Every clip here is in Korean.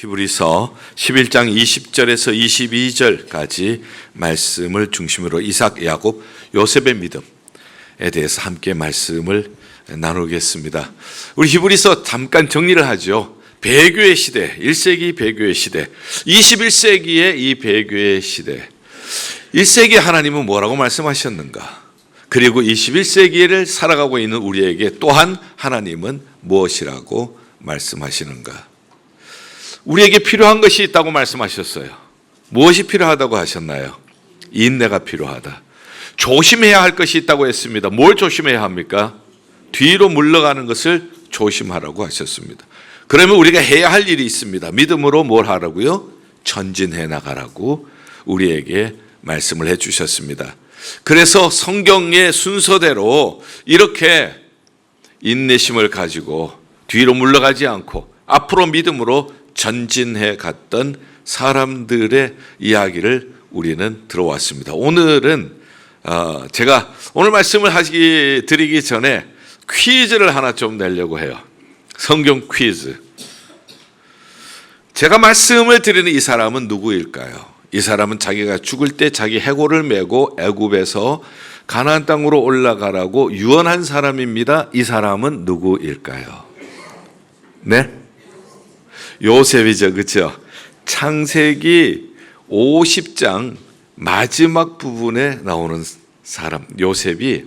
히브리서 11장 20절에서 22절까지 말씀을 중심으로 이삭, 야곱, 요셉의 믿음에 대해서 함께 말씀을 나누겠습니다. 우리 히브리서 잠깐 정리를 하죠. 배교의 시대, 1세기 배교의 시대, 21세기의 이 배교의 시대. 1세기 하나님은 뭐라고 말씀하셨는가? 그리고 21세기를 살아가고 있는 우리에게 또한 하나님은 무엇이라고 말씀하시는가? 우리에게 필요한 것이 있다고 말씀하셨어요. 무엇이 필요하다고 하셨나요? 인내가 필요하다. 조심해야 할 것이 있다고 했습니다. 뭘 조심해야 합니까? 뒤로 물러가는 것을 조심하라고 하셨습니다. 그러면 우리가 해야 할 일이 있습니다. 믿음으로 뭘 하라고요? 전진해 나가라고 우리에게 말씀을 해 주셨습니다. 그래서 성경의 순서대로 이렇게 인내심을 가지고 뒤로 물러가지 않고 앞으로 믿음으로 전진해 갔던 사람들의 이야기를 우리는 들어왔습니다. 오늘은 제가 오늘 말씀을 드리기 전에 퀴즈를 하나 좀 내려고 해요. 성경 퀴즈. 제가 말씀을 드리는 이 사람은 누구일까요? 이 사람은 자기가 죽을 때 자기 해골을 메고 애굽에서 가나안 땅으로 올라가라고 유언한 사람입니다. 이 사람은 누구일까요? 네? 요셉이죠. 그렇죠? 창세기 50장 마지막 부분에 나오는 사람 요셉이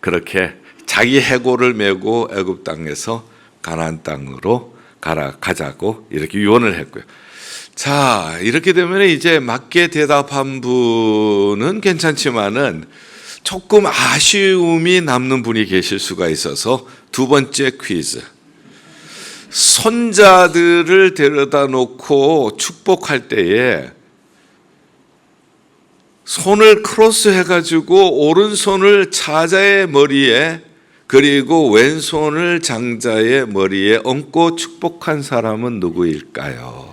그렇게 자기 해골을 메고 애굽 땅에서 가나안 땅으로 가자고 이렇게 유언을 했고요. 자, 이렇게 되면 이제 맞게 대답한 분은 괜찮지만은 조금 아쉬움이 남는 분이 계실 수가 있어서 두 번째 퀴즈. 손자들을 데려다 놓고 축복할 때에 손을 크로스 해가지고 오른손을 차자의 머리에 그리고 왼손을 장자의 머리에 얹고 축복한 사람은 누구일까요?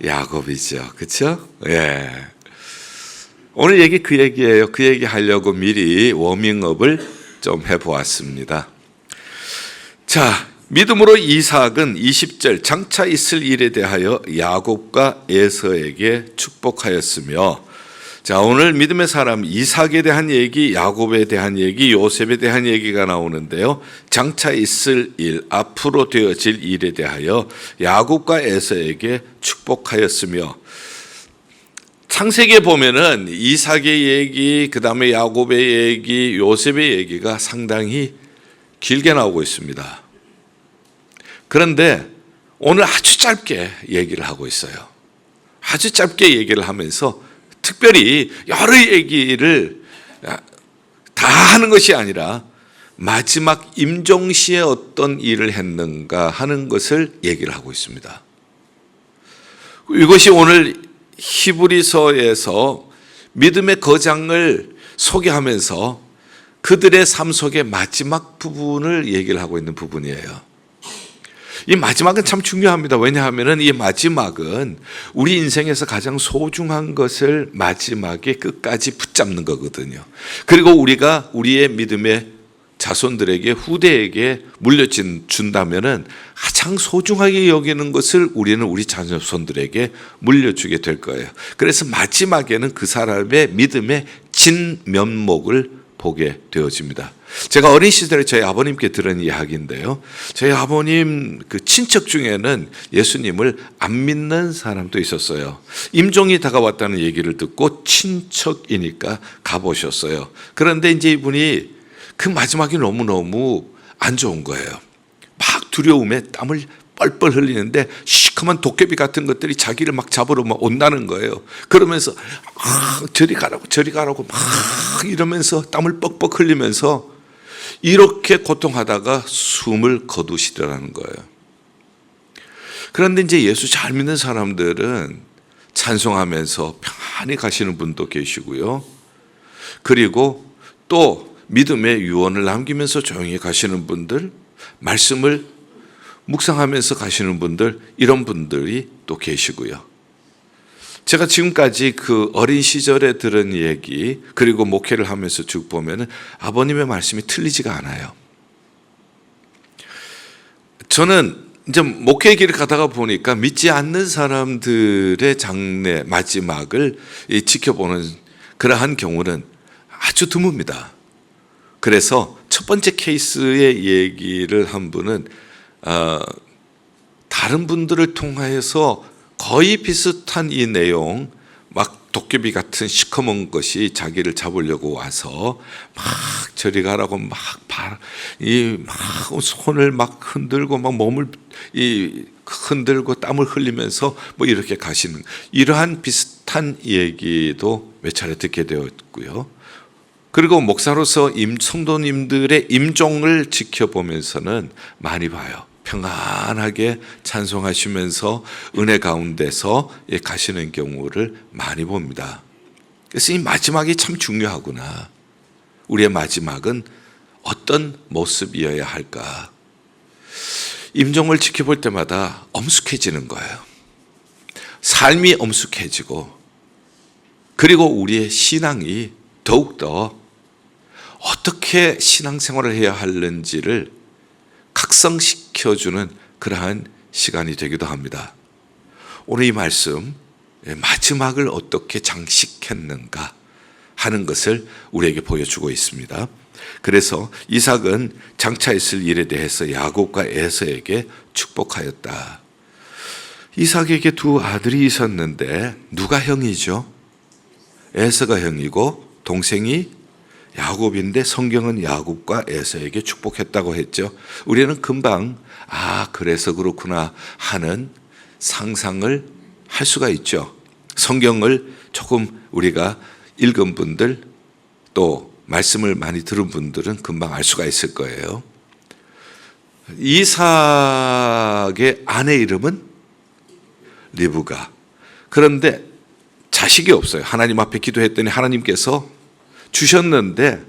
야곱이죠. 그렇죠? 예. 오늘 얘기 그 얘기예요. 그 얘기 하려고 미리 워밍업을 좀 해보았습니다. 자, 믿음으로 이삭은 20절 장차 있을 일에 대하여 야곱과 에서에게 축복하였으며, 자, 오늘 믿음의 사람 이삭에 대한 얘기, 야곱에 대한 얘기, 요셉에 대한 얘기가 나오는데요. 장차 있을 일, 앞으로 되어질 일에 대하여 야곱과 에서에게 축복하였으며, 창세기에 보면은 이삭의 얘기, 그 다음에 야곱의 얘기, 요셉의 얘기가 상당히 길게 나오고 있습니다. 그런데 오늘 아주 짧게 얘기를 하고 있어요. 아주 짧게 얘기를 하면서 특별히 여러 얘기를 다 하는 것이 아니라 마지막 임종시에 어떤 일을 했는가 하는 것을 얘기를 하고 있습니다. 이것이 오늘 히브리서에서 믿음의 거장을 소개하면서 그들의 삶 속의 마지막 부분을 얘기를 하고 있는 부분이에요. 이 마지막은 참 중요합니다. 왜냐하면 이 마지막은 우리 인생에서 가장 소중한 것을 마지막에 끝까지 붙잡는 거거든요. 그리고 우리가 우리의 믿음의 자손들에게 후대에게 물려준다면은 가장 소중하게 여기는 것을 우리는 우리 자손들에게 물려주게 될 거예요. 그래서 마지막에는 그 사람의 믿음의 진면목을 보게 되어집니다. 제가 어린 시절에 저희 아버님께 들은 이야기인데요. 저희 아버님 그 친척 중에는 예수님을 안 믿는 사람도 있었어요. 임종이 다가왔다는 얘기를 듣고 친척이니까 가보셨어요. 그런데 이제 이분이 그 마지막이 너무너무 안 좋은 거예요. 막 두려움에 땀을 뻘뻘 흘리는데 시커먼 도깨비 같은 것들이 자기를 막 잡으러 막 온다는 거예요. 그러면서 저리 가라고 막 이러면서 땀을 뻑뻑 흘리면서 이렇게 고통하다가 숨을 거두시더라는 거예요. 그런데 이제 예수 잘 믿는 사람들은 찬송하면서 편안히 가시는 분도 계시고요. 그리고 또 믿음의 유언을 남기면서 조용히 가시는 분들, 말씀을 묵상하면서 가시는 분들, 이런 분들이 또 계시고요. 제가 지금까지 그 어린 시절에 들은 얘기 그리고 목회를 하면서 쭉 보면은 아버님의 말씀이 틀리지가 않아요. 저는 이제 목회 길을 가다가 보니까 믿지 않는 사람들의 장래 마지막을 지켜보는 그러한 경우는 아주 드뭅니다. 그래서 첫 번째 케이스의 얘기를 한 분은 다른 분들을 통하여서 거의 비슷한 이 내용, 막 도깨비 같은 시커먼 것이 자기를 잡으려고 와서 막 저리 가라고 막 손을 막 흔들고 막 몸을 흔들고 땀을 흘리면서 뭐 이렇게 가시는 이러한 비슷한 얘기도 몇 차례 듣게 되었고요. 그리고 목사로서 성도님들의 임종을 지켜보면서는 많이 봐요. 평안하게 찬송하시면서 은혜 가운데서 가시는 경우를 많이 봅니다. 그래서 이 마지막이 참 중요하구나. 우리의 마지막은 어떤 모습이어야 할까? 임종을 지켜볼 때마다 엄숙해지는 거예요. 삶이 엄숙해지고, 그리고 우리의 신앙이 더욱더 어떻게 신앙생활을 해야 하는지를 각성시켜주는 그러한 시간이 되기도 합니다. 오늘 이 말씀, 마지막을 어떻게 장식했는가 하는 것을 우리에게 보여주고 있습니다. 그래서 이삭은 장차 있을 일에 대해서 야곱과 에서에게 축복하였다. 이삭에게 두 아들이 있었는데 누가 형이죠? 에서가 형이고 동생이 야곱인데 성경은 야곱과 에서에게 축복했다고 했죠. 우리는 금방 그래서 그렇구나 하는 상상을 할 수가 있죠. 성경을 조금 우리가 읽은 분들 또 말씀을 많이 들은 분들은 금방 알 수가 있을 거예요. 이삭의 아내 이름은 리브가. 그런데 자식이 없어요. 하나님 앞에 기도했더니 하나님께서 주셨는데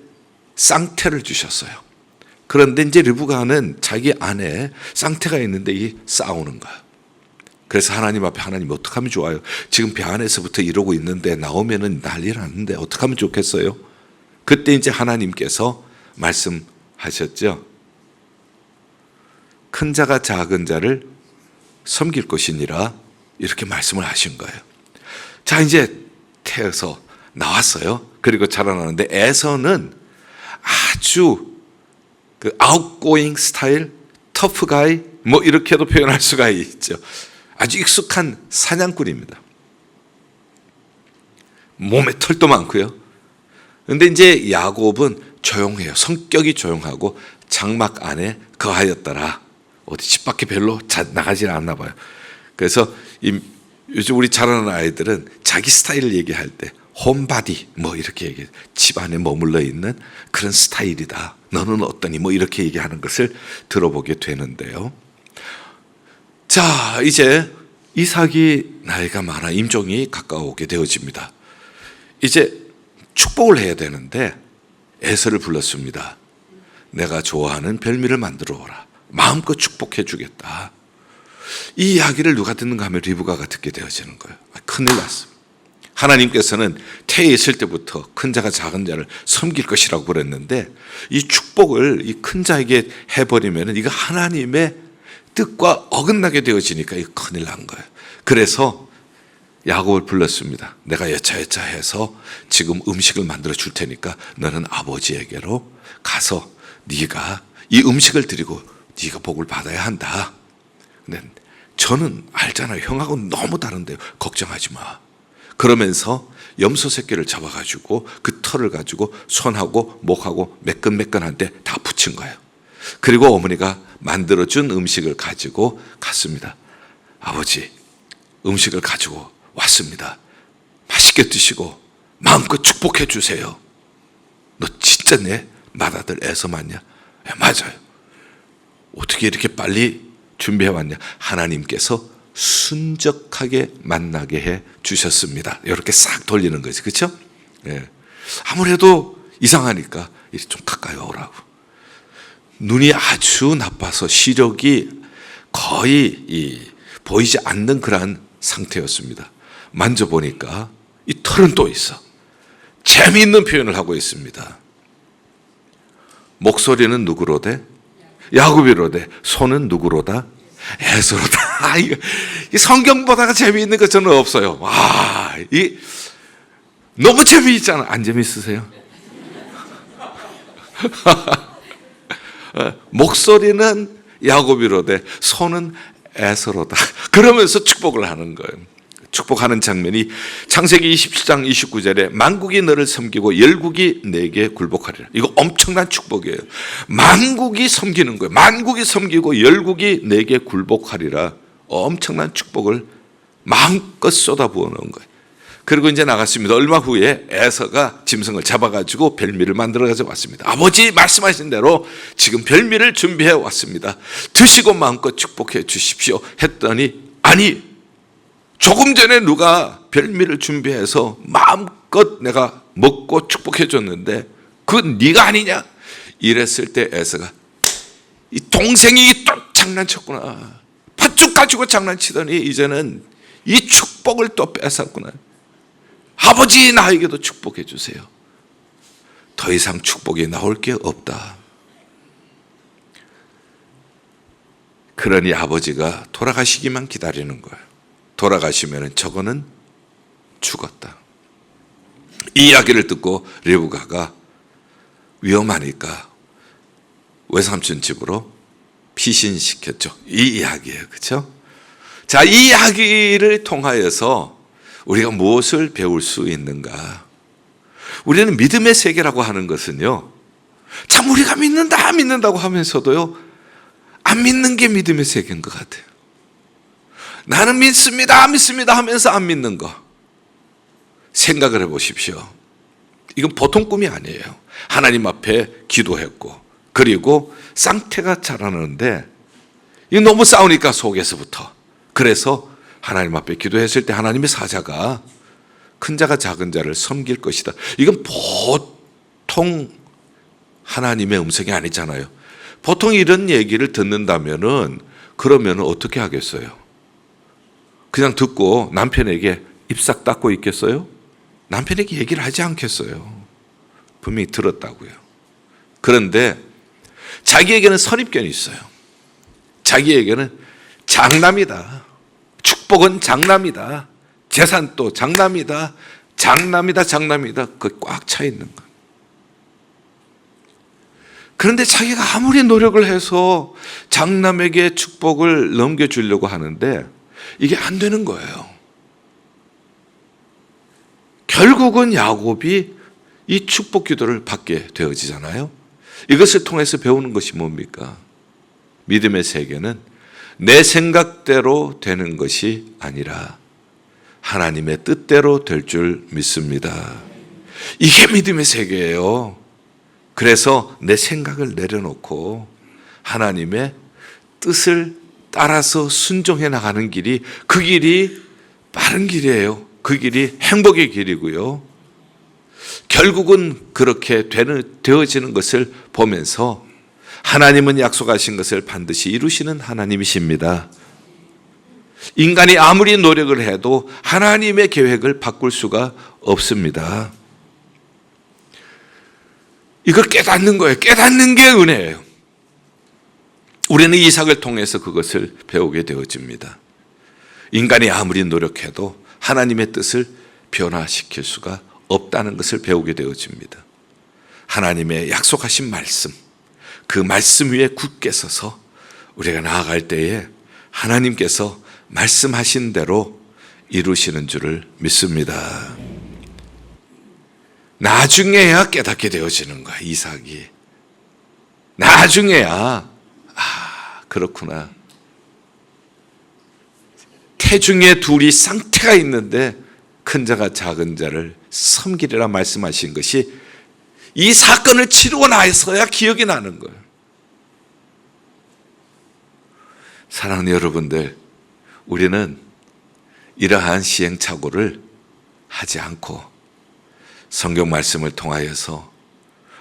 쌍태를 주셨어요. 그런데 이제 리브가는 자기 안에 쌍태가 있는데 싸우는 거야. 그래서 하나님 앞에 하나님 어떻게 하면 좋아요? 지금 배 안에서부터 이러고 있는데 나오면은 난리 났는데 어떻게 하면 좋겠어요? 그때 이제 하나님께서 말씀하셨죠. 큰 자가 작은 자를 섬길 것이니라 이렇게 말씀을 하신 거예요. 자, 이제 태어서 나왔어요. 그리고 자라나는데 에서는 아주 그 아웃고잉 스타일, 터프 가이 뭐 이렇게도 표현할 수가 있죠. 아주 익숙한 사냥꾼입니다. 몸에 털도 많고요. 그런데 이제 야곱은 조용해요. 성격이 조용하고 장막 안에 거하였더라. 어디 집 밖에 별로 나가질 않나 봐요. 그래서 요즘 우리 자라는 아이들은 자기 스타일을 얘기할 때 홈바디 뭐 이렇게 얘기해. 집 안에 머물러 있는 그런 스타일이다. 너는 어떠니? 뭐 이렇게 얘기하는 것을 들어보게 되는데요. 자, 이제 이삭이 나이가 많아 임종이 가까워오게 되어집니다. 이제 축복을 해야 되는데 에서를 불렀습니다. 내가 좋아하는 별미를 만들어 오라. 마음껏 축복해 주겠다. 이 이야기를 누가 듣는가 하면 리브가가 듣게 되어지는 거예요. 큰일 났습니다. 하나님께서는 태에 있을 때부터 큰 자가 작은 자를 섬길 것이라고 그랬는데 이 축복을 이 큰 자에게 해버리면 이거 하나님의 뜻과 어긋나게 되어지니까 이거 큰일 난 거예요. 그래서 야곱을 불렀습니다. 내가 여차여차 해서 지금 음식을 만들어 줄 테니까 너는 아버지에게로 가서 네가 이 음식을 드리고 네가 복을 받아야 한다. 근데 저는 알잖아요. 형하고는 너무 다른데요. 걱정하지 마. 그러면서 염소 새끼를 잡아가지고 그 털을 가지고 손하고 목하고 매끈매끈한데 다 붙인 거예요. 그리고 어머니가 만들어준 음식을 가지고 갔습니다. 아버지, 음식을 가지고 왔습니다. 맛있게 드시고 마음껏 축복해 주세요. 너 진짜 내 맏아들 에서 맞냐? 네, 맞아요. 어떻게 이렇게 빨리 준비해 왔냐? 하나님께서 순적하게 만나게 해 주셨습니다. 이렇게 싹 돌리는 거지, 그렇죠? 예. 아무래도 이상하니까 좀 가까이 오라고. 눈이 아주 나빠서 시력이 거의 보이지 않는 그러한 상태였습니다. 만져보니까 이 털은 또 있어. 재미있는 표현을 하고 있습니다. 목소리는 누구로대? 야곱이로대. 손은 누구로다? 에서로다. 이 성경보다가 재미있는 거 저는 없어요. 와, 너무 재미있잖아. 안 재미있으세요? 목소리는 야곱이로되 손은 에서로다. 그러면서 축복을 하는 거예요. 축복하는 장면이 창세기 27장 29절에 만국이 너를 섬기고 열국이 내게 굴복하리라. 이거 엄청난 축복이에요. 만국이 섬기는 거예요. 만국이 섬기고 열국이 내게 굴복하리라. 엄청난 축복을 마음껏 쏟아부어 놓은 거예요. 그리고 이제 나갔습니다. 얼마 후에 에서가 짐승을 잡아가지고 별미를 만들어 가지고 왔습니다. 아버지 말씀하신 대로 지금 별미를 준비해 왔습니다. 드시고 마음껏 축복해 주십시오 했더니, 아니, 조금 전에 누가 별미를 준비해서 마음껏 내가 먹고 축복해 줬는데 그건 네가 아니냐? 이랬을 때 에서가, 이 동생이 또 장난쳤구나. 팥죽 가지고 장난치더니 이제는 이 축복을 또 뺏었구나. 아버지, 나에게도 축복해 주세요. 더 이상 축복이 나올 게 없다. 그러니 아버지가 돌아가시기만 기다리는 거예요. 돌아가시면 저거는 죽었다. 이 이야기를 듣고 르브가가 위험하니까 외삼촌 집으로 피신시켰죠. 이 이야기예요. 그렇죠? 자, 이 이야기를 통하여서 우리가 무엇을 배울 수 있는가? 우리는 믿음의 세계라고 하는 것은요, 참 우리가 믿는다고 하면서도요, 안 믿는 게 믿음의 세계인 것 같아요. 나는 믿습니다 하면서 안 믿는 거. 생각을 해보십시오. 이건 보통 꿈이 아니에요. 하나님 앞에 기도했고, 그리고 쌍태가 자라는데, 이거 너무 싸우니까 속에서부터. 그래서 하나님 앞에 기도했을 때 하나님의 사자가 큰 자가 작은 자를 섬길 것이다. 이건 보통 하나님의 음성이 아니잖아요. 보통 이런 얘기를 듣는다면은, 그러면 어떻게 하겠어요? 그냥 듣고 남편에게 입싹 닦고 있겠어요? 남편에게 얘기를 하지 않겠어요. 분명히 들었다고요. 그런데 자기에게는 선입견이 있어요. 자기에게는 장남이다. 축복은 장남이다. 재산도 장남이다. 장남이다. 그 꽉 차 있는 거. 그런데 자기가 아무리 노력을 해서 장남에게 축복을 넘겨주려고 하는데 이게 안 되는 거예요. 결국은 야곱이 이 축복 기도를 받게 되어지잖아요. 이것을 통해서 배우는 것이 뭡니까? 믿음의 세계는 내 생각대로 되는 것이 아니라 하나님의 뜻대로 될 줄 믿습니다. 이게 믿음의 세계예요. 그래서 내 생각을 내려놓고 하나님의 뜻을 따라서 순종해 나가는 길이, 그 길이 빠른 길이에요. 그 길이 행복의 길이고요. 결국은 그렇게 되어지는 것을 보면서 하나님은 약속하신 것을 반드시 이루시는 하나님이십니다. 인간이 아무리 노력을 해도 하나님의 계획을 바꿀 수가 없습니다. 이걸 깨닫는 거예요. 깨닫는 게 은혜예요. 우리는 이삭을 통해서 그것을 배우게 되어집니다. 인간이 아무리 노력해도 하나님의 뜻을 변화시킬 수가 없다는 것을 배우게 되어집니다. 하나님의 약속하신 말씀, 그 말씀 위에 굳게 서서 우리가 나아갈 때에 하나님께서 말씀하신 대로 이루시는 줄을 믿습니다. 나중에야 깨닫게 되어지는 거야, 이삭이. 나중에야, 그렇구나. 태중에 둘이 쌍태가 있는데 큰 자가 작은 자를 섬기리라 말씀하신 것이 이 사건을 치르고 나서야 기억이 나는 거예요. 사랑하는 여러분들, 우리는 이러한 시행착오를 하지 않고 성경 말씀을 통하여서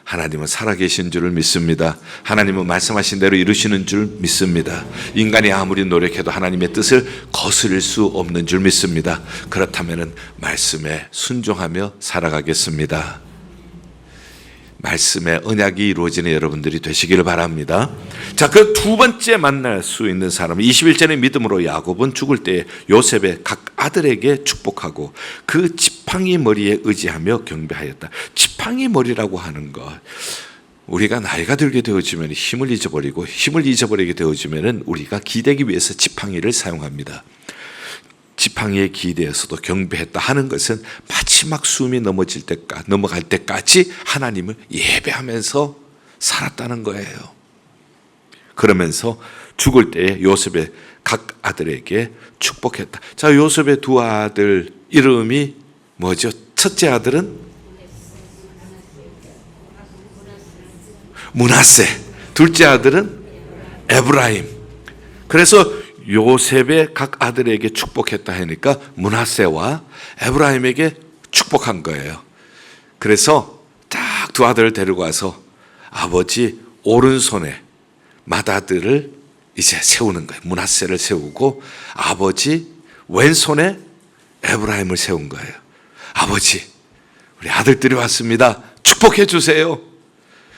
하나님은 살아계신 줄을 믿습니다. 하나님은 말씀하신 대로 이루시는 줄 믿습니다. 인간이 아무리 노력해도 하나님의 뜻을 거스릴 수 없는 줄 믿습니다. 그렇다면 말씀에 순종하며 살아가겠습니다. 말씀의 언약이 이루어지는 여러분들이 되시기를 바랍니다. 자, 그 두 번째 만날 수 있는 사람은 21절의 믿음으로 야곱은 죽을 때 요셉의 각 아들에게 축복하고 그 지팡이 머리에 의지하며 경배하였다. 지팡이 머리라고 하는 것, 우리가 나이가 들게 되어지면 힘을 잊어버리고 힘을 잊어버리게 되어지면 우리가 기대기 위해서 지팡이를 사용합니다. 지팡이에 기대어서도 경배했다 하는 것은 마지막 숨이 넘어갈 때까지 하나님을 예배하면서 살았다는 거예요. 그러면서 죽을 때에 요셉의 각 아들에게 축복했다. 자, 요셉의 두 아들 이름이 뭐죠? 첫째 아들은 므낫세, 둘째 아들은 에브라임. 그래서 요셉의 각 아들에게 축복했다 하니까 므낫세와 에브라임에게 축복한 거예요. 그래서 딱 두 아들을 데리고 와서 아버지 오른손에 맏아들을 이제 세우는 거예요. 므낫세를 세우고 아버지 왼손에 에브라임을 세운 거예요. 아버지, 우리 아들들이 왔습니다. 축복해 주세요.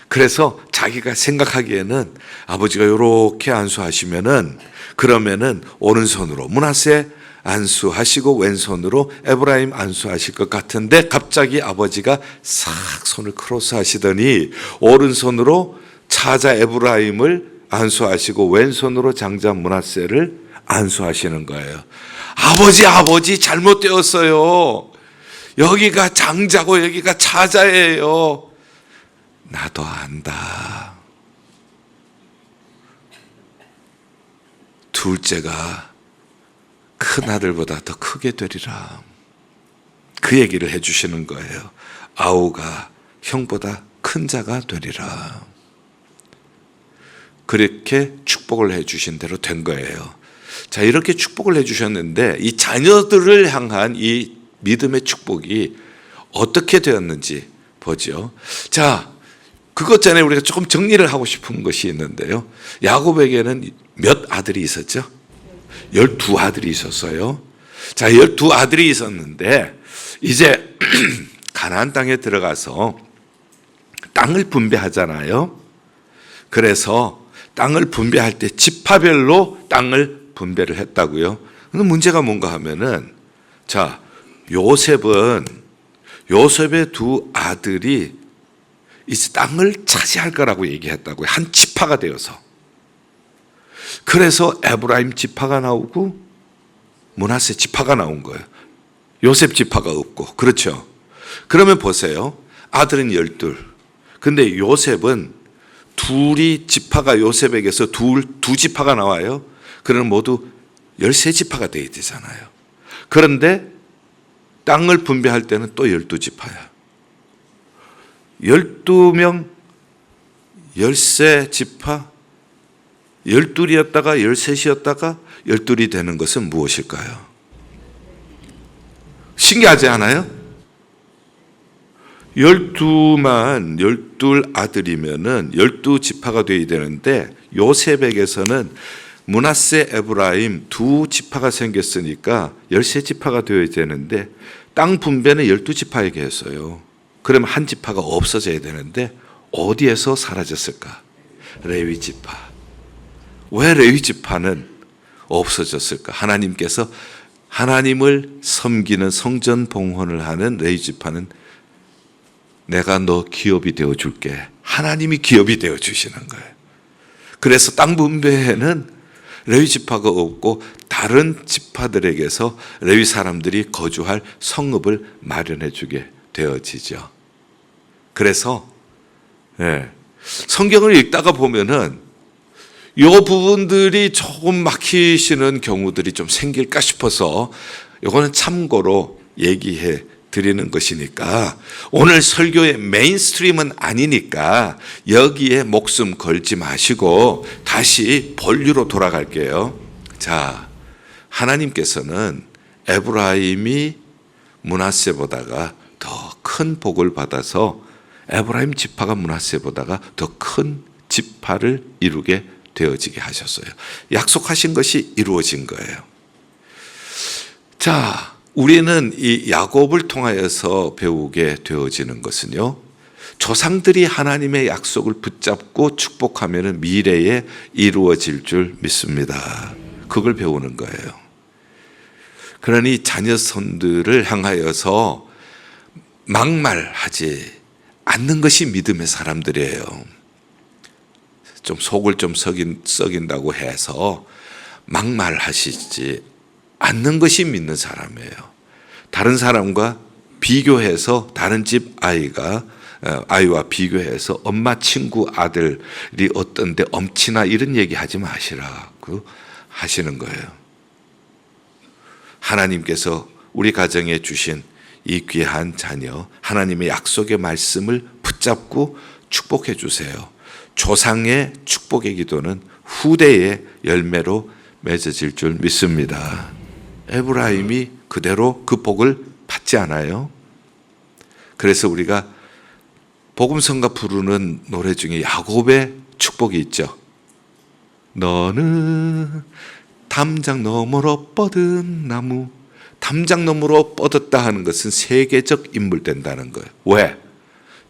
그래서 자기가 생각하기에는 아버지가 이렇게 안수하시면은 그러면은 오른손으로 므낫세 안수하시고 왼손으로 에브라임 안수하실 것 같은데 갑자기 아버지가 싹 손을 크로스 하시더니 오른손으로 차자 에브라임을 안수하시고 왼손으로 장자 므낫세를 안수하시는 거예요. 아버지 잘못되었어요. 여기가 장자고 여기가 차자예요. 나도 안다. 둘째가 큰 아들보다 더 크게 되리라. 그 얘기를 해주시는 거예요. 아우가 형보다 큰 자가 되리라. 그렇게 축복을 해주신 대로 된 거예요. 자, 이렇게 축복을 해주셨는데 이 자녀들을 향한 이 믿음의 축복이 어떻게 되었는지 보죠. 자, 그것 전에 우리가 조금 정리를 하고 싶은 것이 있는데요. 야곱에게는 몇 아들이 있었죠? 12아들이 있었어요. 자, 12아들이 있었는데 이제 가나안 땅에 들어가서 땅을 분배하잖아요. 그래서 땅을 분배할 때 지파별로 땅을 분배를 했다고요. 근데 문제가 뭔가 하면은 자, 요셉의 두 아들이 이제 땅을 차지할 거라고 얘기했다고요. 한 지파가 되어서. 그래서 에브라임 지파가 나오고 므낫세 지파가 나온 거예요. 요셉 지파가 없고. 그렇죠. 그러면 보세요. 아들은 12. 근데 요셉은 둘이 지파가 요셉에게서 두 지파가 나와요. 그러면 모두 13지파가 되어야 되잖아요. 그런데 땅을 분배할 때는 또 12지파야. 12명, 13지파, 12이었다가 13이었다가 12이 되는 것은 무엇일까요? 신기하지 않아요? 12 아들이면은 12지파가 되어야 되는데 요셉에게서는 므낫세, 에브라임 두 지파가 생겼으니까 13지파가 되어야 되는데 땅 분배는 12지파에게 했어요. 그러면 한 지파가 없어져야 되는데 어디에서 사라졌을까? 레위 지파. 왜 레위 지파는 없어졌을까? 하나님께서 하나님을 섬기는 성전 봉헌을 하는 레위 지파는 내가 너 기업이 되어줄게. 하나님이 기업이 되어주시는 거예요. 그래서 땅 분배에는 레위 지파가 없고 다른 지파들에게서 레위 사람들이 거주할 성읍을 마련해 주게 되어지죠. 그래서 성경을 읽다가 보면은 이 부분들이 조금 막히시는 경우들이 좀 생길까 싶어서 이거는 참고로 얘기해 드리는 것이니까 오늘 설교의 메인스트림은 아니니까 여기에 목숨 걸지 마시고 다시 본류로 돌아갈게요. 자, 하나님께서는 에브라임이 므낫세보다가 더 큰 복을 받아서 에브라임 지파가 므낫세보다가 더 큰 지파를 이루게 되어지게 하셨어요. 약속하신 것이 이루어진 거예요. 자, 우리는 이 야곱을 통하여서 배우게 되어지는 것은요, 조상들이 하나님의 약속을 붙잡고 축복하면 미래에 이루어질 줄 믿습니다. 그걸 배우는 거예요. 그러니 자녀손들을 향하여서 막말하지 않는 것이 믿음의 사람들이에요. 좀 속을 좀 썩인다고 해서 막말하시지 않는 것이 믿는 사람이에요. 다른 사람과 비교해서 다른 집 아이와 비교해서 엄마 친구 아들이 어떤데 엄치나 이런 얘기 하지 마시라고 하시는 거예요. 하나님께서 우리 가정에 주신 이 귀한 자녀, 하나님의 약속의 말씀을 붙잡고 축복해 주세요. 조상의 축복의 기도는 후대의 열매로 맺어질 줄 믿습니다. 에브라임이 그대로 그 복을 받지 않아요? 그래서 우리가 복음성가 부르는 노래 중에 야곱의 축복이 있죠. 너는 담장 너머로 뻗은 나무. 담장 너머로 뻗었다 하는 것은 세계적 인물 된다는 거예요. 왜?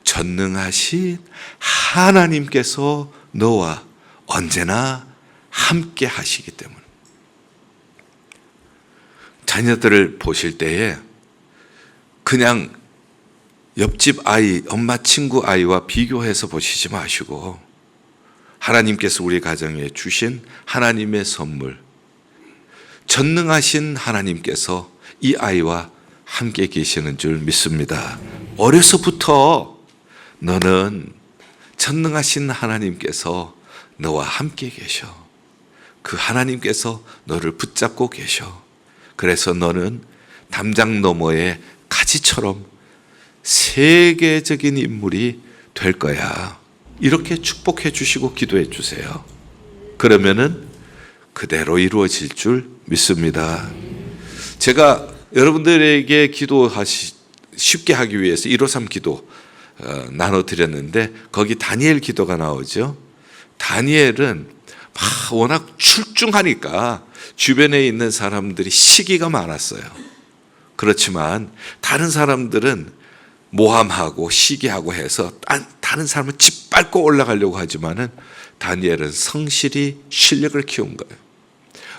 전능하신 하나님께서 너와 언제나 함께 하시기 때문에. 자녀들을 보실 때에 그냥 옆집 아이, 엄마 친구 아이와 비교해서 보시지 마시고 하나님께서 우리 가정에 주신 하나님의 선물, 전능하신 하나님께서 이 아이와 함께 계시는 줄 믿습니다. 어려서부터 너는 전능하신 하나님께서 너와 함께 계셔. 그 하나님께서 너를 붙잡고 계셔. 그래서 너는 담장 너머의 가지처럼 세계적인 인물이 될 거야. 이렇게 축복해 주시고 기도해 주세요. 그러면은 그대로 이루어질 줄 믿습니다. 제가 여러분들에게 쉽게 하기 위해서 153 기도 나눠드렸는데 거기 다니엘 기도가 나오죠. 다니엘은 워낙 출중하니까 주변에 있는 사람들이 시기가 많았어요. 그렇지만 다른 사람들은 모함하고 시기하고 해서 다른 사람을 짓밟고 올라가려고 하지만은 다니엘은 성실히 실력을 키운 거예요.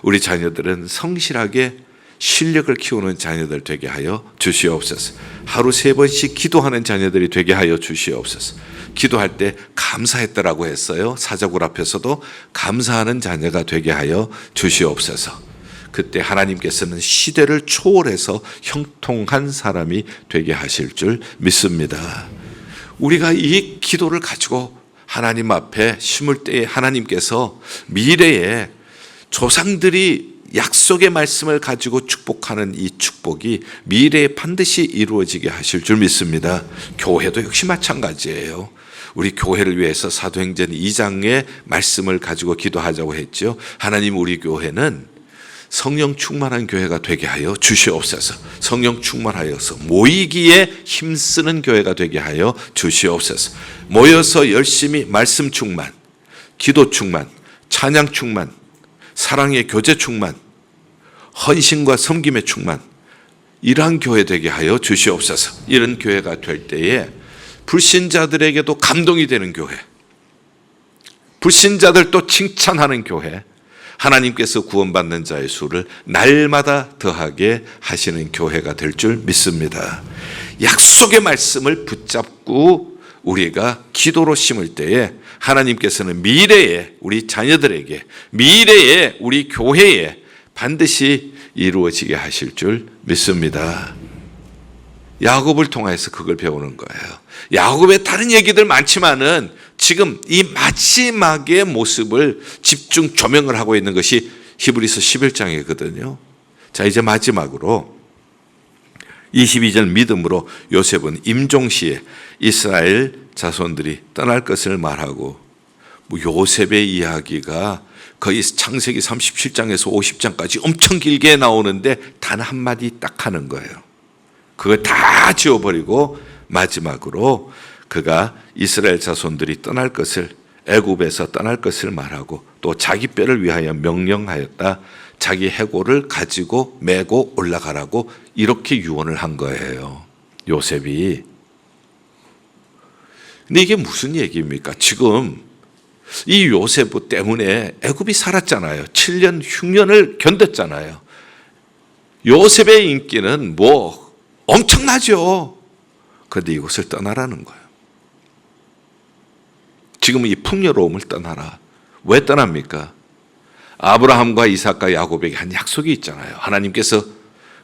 우리 자녀들은 성실하게 실력을 키우는 자녀들 되게 하여 주시옵소서. 하루 3번씩 기도하는 자녀들이 되게 하여 주시옵소서. 기도할 때 감사했더라고 했어요. 사자굴 앞에서도 감사하는 자녀가 되게 하여 주시옵소서. 그때 하나님께서는 시대를 초월해서 형통한 사람이 되게 하실 줄 믿습니다. 우리가 이 기도를 가지고 하나님 앞에 심을 때에 하나님께서 미래에 조상들이 약속의 말씀을 가지고 축복하는 이 축복이 미래에 반드시 이루어지게 하실 줄 믿습니다. 교회도 역시 마찬가지예요. 우리 교회를 위해서 사도행전 2장의 말씀을 가지고 기도하자고 했죠. 하나님, 우리 교회는 성령 충만한 교회가 되게 하여 주시옵소서. 성령 충만하여서 모이기에 힘쓰는 교회가 되게 하여 주시옵소서. 모여서 열심히 말씀 충만, 기도 충만, 찬양 충만, 사랑의 교제 충만, 헌신과 섬김의 충만, 이러한 교회 되게 하여 주시옵소서. 이런 교회가 될 때에 불신자들에게도 감동이 되는 교회, 불신자들도 칭찬하는 교회, 하나님께서 구원받는 자의 수를 날마다 더하게 하시는 교회가 될 줄 믿습니다. 약속의 말씀을 붙잡고 우리가 기도로 심을 때에 하나님께서는 미래에 우리 자녀들에게, 미래에 우리 교회에 반드시 이루어지게 하실 줄 믿습니다. 야곱을 통해서 그걸 배우는 거예요. 야곱의 다른 얘기들 많지만은 지금 이 마지막의 모습을 집중 조명을 하고 있는 것이 히브리서 11장이거든요. 자, 이제 마지막으로 22절 믿음으로 요셉은 임종시에 이스라엘 자손들이 떠날 것을 말하고, 요셉의 이야기가 거의 창세기 37장에서 50장까지 엄청 길게 나오는데 단 한마디 딱 하는 거예요. 그걸 다 지워버리고 마지막으로 그가 이스라엘 자손들이 떠날 것을, 애굽에서 떠날 것을 말하고 또 자기 뼈를 위하여 명령하였다. 자기 해골을 가지고 메고 올라가라고 이렇게 유언을 한 거예요. 요셉이. 근데 이게 무슨 얘기입니까? 지금 이 요셉 때문에 애굽이 살았잖아요. 7년 흉년을 견뎠잖아요. 요셉의 인기는 뭐 엄청나죠. 그런데 이곳을 떠나라는 거예요. 지금 이 풍요로움을 떠나라. 왜 떠납니까? 아브라함과 이삭과 야곱에게 한 약속이 있잖아요. 하나님께서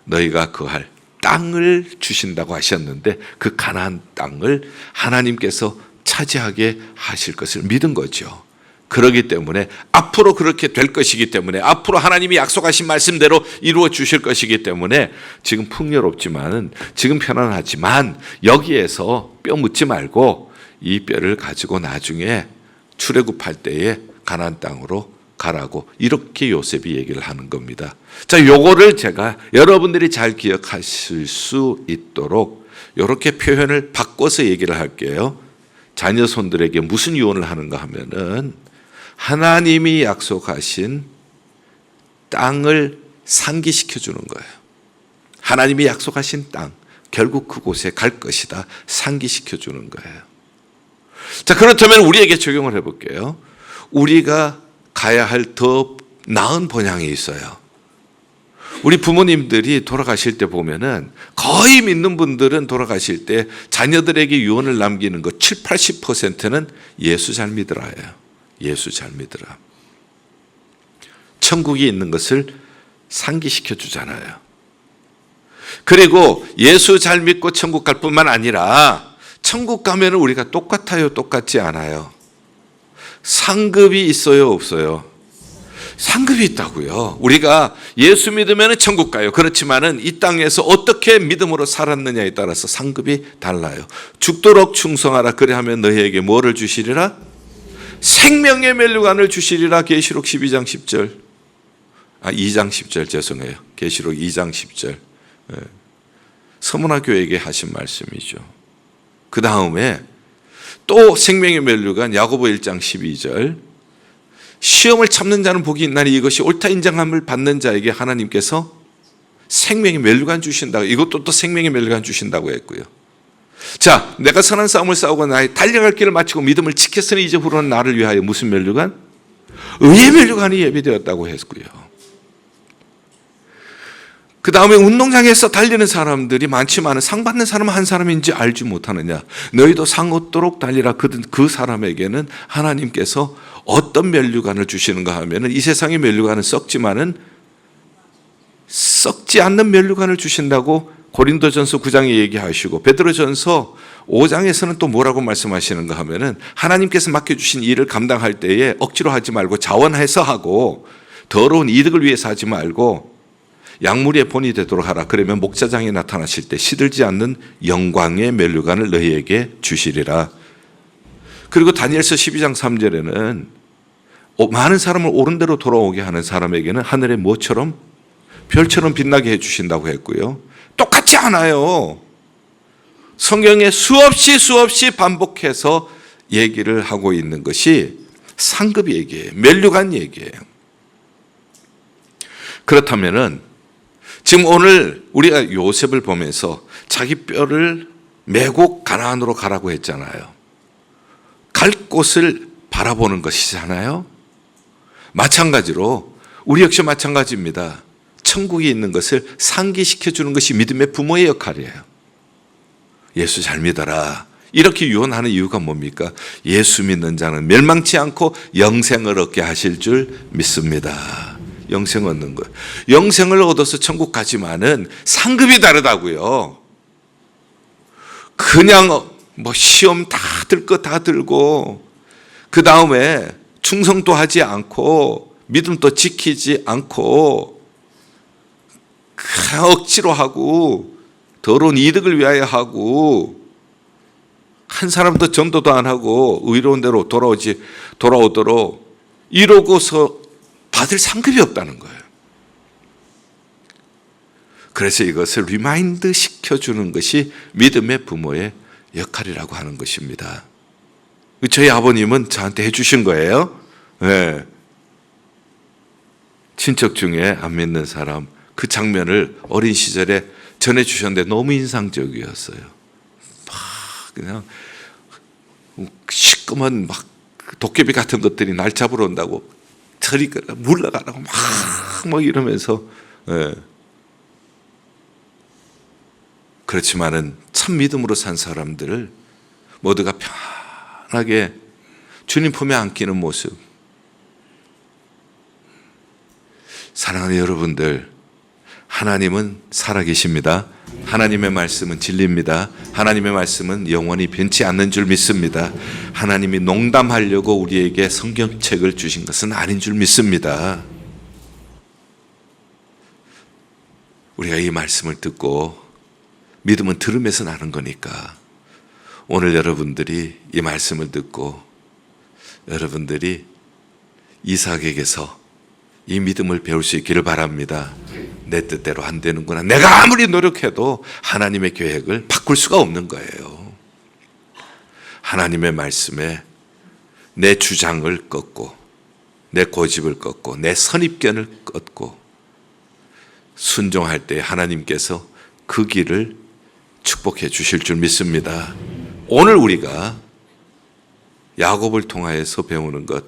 너희가 거할 땅을 주신다고 하셨는데 그 가나안 땅을 하나님께서 차지하게 하실 것을 믿은 거죠. 그렇기 때문에 앞으로 그렇게 될 것이기 때문에 앞으로 하나님이 약속하신 말씀대로 이루어 주실 것이기 때문에 지금 풍요롭지만은 지금 편안하지만 여기에서 뼈 묻지 말고 이 뼈를 가지고 나중에 출애굽할 때에 가나안 땅으로 가라고 이렇게 요셉이 얘기를 하는 겁니다. 자, 요거를 제가 여러분들이 잘 기억하실 수 있도록 이렇게 표현을 바꿔서 얘기를 할게요. 자녀 손들에게 무슨 유언을 하는가 하면은 하나님이 약속하신 땅을 상기시켜 주는 거예요. 하나님이 약속하신 땅, 결국 그곳에 갈 것이다. 상기시켜 주는 거예요. 자, 그렇다면 우리에게 적용을 해볼게요. 우리가 가야 할 더 나은 본향이 있어요. 우리 부모님들이 돌아가실 때 보면은 거의 믿는 분들은 돌아가실 때 자녀들에게 유언을 남기는 거 7, 80%는 예수 잘 믿으라예요. 예수 잘 믿으라. 천국이 있는 것을 상기시켜 주잖아요. 그리고 예수 잘 믿고 천국 갈 뿐만 아니라 천국 가면 우리가 똑같아요? 똑같지 않아요? 상급이 있어요? 없어요? 상급이 있다고요. 우리가 예수 믿으면 천국 가요. 그렇지만은 이 땅에서 어떻게 믿음으로 살았느냐에 따라서 상급이 달라요. 죽도록 충성하라. 그래 하면 너희에게 뭐를 주시리라? 생명의 멸류관을 주시리라. 계시록 12장 10절. 2장 10절 죄송해요. 계시록 2장 10절. 서문화 교회에게 하신 말씀이죠. 그 다음에 또 생명의 멸류관 야고보 1장 12절. 시험을 참는 자는 복이 있나니 이것이 옳다 인정함을 받는 자에게 하나님께서 생명의 멸류관 주신다고, 이것도 또 생명의 멸류관 주신다고 했고요. 자, 내가 선한 싸움을 싸우고 나의 달려갈 길을 마치고 믿음을 지켰으니 이제 후로는 나를 위하여 무슨 멸류관? 의의 멸류관이 예비되었다고 했고요. 그 다음에 운동장에서 달리는 사람들이 많지만 상 받는 사람은 한 사람인지 알지 못하느냐. 너희도 상 얻도록 달리라. 그 사람에게는 하나님께서 어떤 멸류관을 주시는가 하면은 이 세상의 멸류관은 썩지만은 썩지 않는 멸류관을 주신다고 고린도전서 9장에 얘기하시고 베드로전서 5장에서는 또 뭐라고 말씀하시는가 하면은 하나님께서 맡겨주신 일을 감당할 때에 억지로 하지 말고 자원해서 하고 더러운 이득을 위해서 하지 말고 약물의 본이 되도록 하라. 그러면 목자장이 나타나실 때 시들지 않는 영광의 멸류관을 너희에게 주시리라. 그리고 다니엘서 12장 3절에는 많은 사람을 옳은 대로 돌아오게 하는 사람에게는 하늘의 뭐처럼? 별처럼 빛나게 해주신다고 했고요. 똑같지 않아요. 성경에 수없이 반복해서 얘기를 하고 있는 것이 상급 얘기예요. 멸류관 얘기예요. 그렇다면은 지금 오늘 우리가 요셉을 보면서 자기 뼈를 메고 가나안으로 가라고 했잖아요. 갈 곳을 바라보는 것이잖아요. 마찬가지로 우리 역시 마찬가지입니다. 천국이 있는 것을 상기시켜 주는 것이 믿음의 부모의 역할이에요. 예수 잘 믿어라. 이렇게 유언하는 이유가 뭡니까? 예수 믿는 자는 멸망치 않고 영생을 얻게 하실 줄 믿습니다. 영생 얻는 거예요. 영생을 얻어서 천국 가지만은 상급이 다르다고요. 그냥 뭐 시험 다 들 거 다 들고 그 다음에 충성도 하지 않고 믿음도 지키지 않고 그냥 억지로 하고 더러운 이득을 위하여 하고 한 사람도 전도도 안 하고 의로운 대로 돌아오도록 이러고서 받을 상급이 없다는 거예요. 그래서 이것을 리마인드 시켜주는 것이 믿음의 부모의 역할이라고 하는 것입니다. 저희 아버님은 저한테 해주신 거예요. 네. 친척 중에 안 믿는 사람 그 장면을 어린 시절에 전해주셨는데 너무 인상적이었어요. 막 그냥 시꺼먼 막 도깨비 같은 것들이 날 잡으러 온다고 저리 물러가라고 막 이러면서, 예. 그렇지만은 참 믿음으로 산 사람들을 모두가 편하게 주님 품에 안기는 모습. 사랑하는 여러분들, 하나님은 살아계십니다. 하나님의 말씀은 진리입니다. 하나님의 말씀은 영원히 변치 않는 줄 믿습니다. 하나님이 농담하려고 우리에게 성경책을 주신 것은 아닌 줄 믿습니다. 우리가 이 말씀을 듣고, 믿음은 들음에서 나는 거니까 오늘 여러분들이 이 말씀을 듣고 여러분들이 이삭에게서 이 믿음을 배울 수 있기를 바랍니다. 내 뜻대로 안 되는구나. 내가 아무리 노력해도 하나님의 계획을 바꿀 수가 없는 거예요. 하나님의 말씀에 내 주장을 꺾고 내 고집을 꺾고 내 선입견을 꺾고 순종할 때 하나님께서 그 길을 축복해 주실 줄 믿습니다. 오늘 우리가 야곱을 통하여서 배우는 것,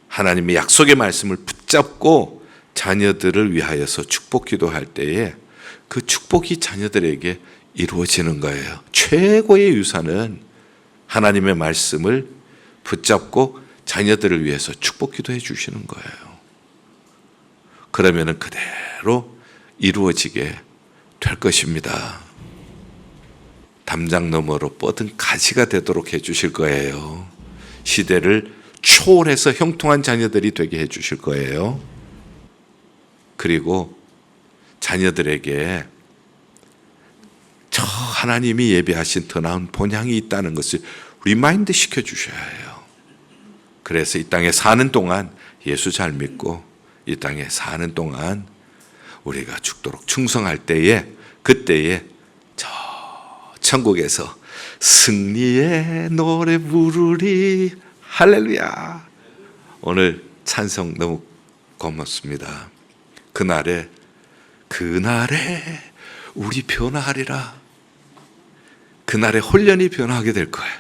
하나님의 약속의 말씀을 붙잡고 자녀들을 위하여서 축복 기도할 때에 그 축복이 자녀들에게 이루어지는 거예요. 최고의 유산은 하나님의 말씀을 붙잡고 자녀들을 위해서 축복 기도해 주시는 거예요. 그러면 그대로 이루어지게 될 것입니다. 담장 너머로 뻗은 가지가 되도록 해 주실 거예요. 시대를 초월해서 형통한 자녀들이 되게 해 주실 거예요. 그리고 자녀들에게 저 하나님이 예비하신 더 나은 본향이 있다는 것을 리마인드 시켜 주셔야 해요. 그래서 이 땅에 사는 동안 예수 잘 믿고 이 땅에 사는 동안 우리가 죽도록 충성할 때에, 그때에 저 천국에서 승리의 노래 부르리. 할렐루야. 오늘 찬송 너무 고맙습니다. 그날에 우리 변화하리라. 그날에 홀연히 변화하게 될 거예요.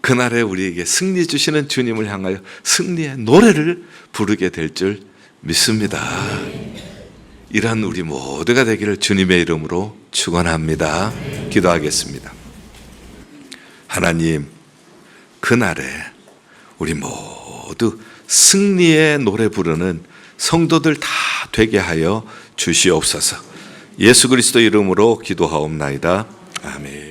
그날에 우리에게 승리 주시는 주님을 향하여 승리의 노래를 부르게 될 줄 믿습니다. 이러한 우리 모두가 되기를 주님의 이름으로 축원합니다. 기도하겠습니다. 하나님, 그날에 우리 모두 승리의 노래 부르는 성도들 다 되게 하여 주시옵소서. 예수 그리스도 이름으로 기도하옵나이다. 아멘.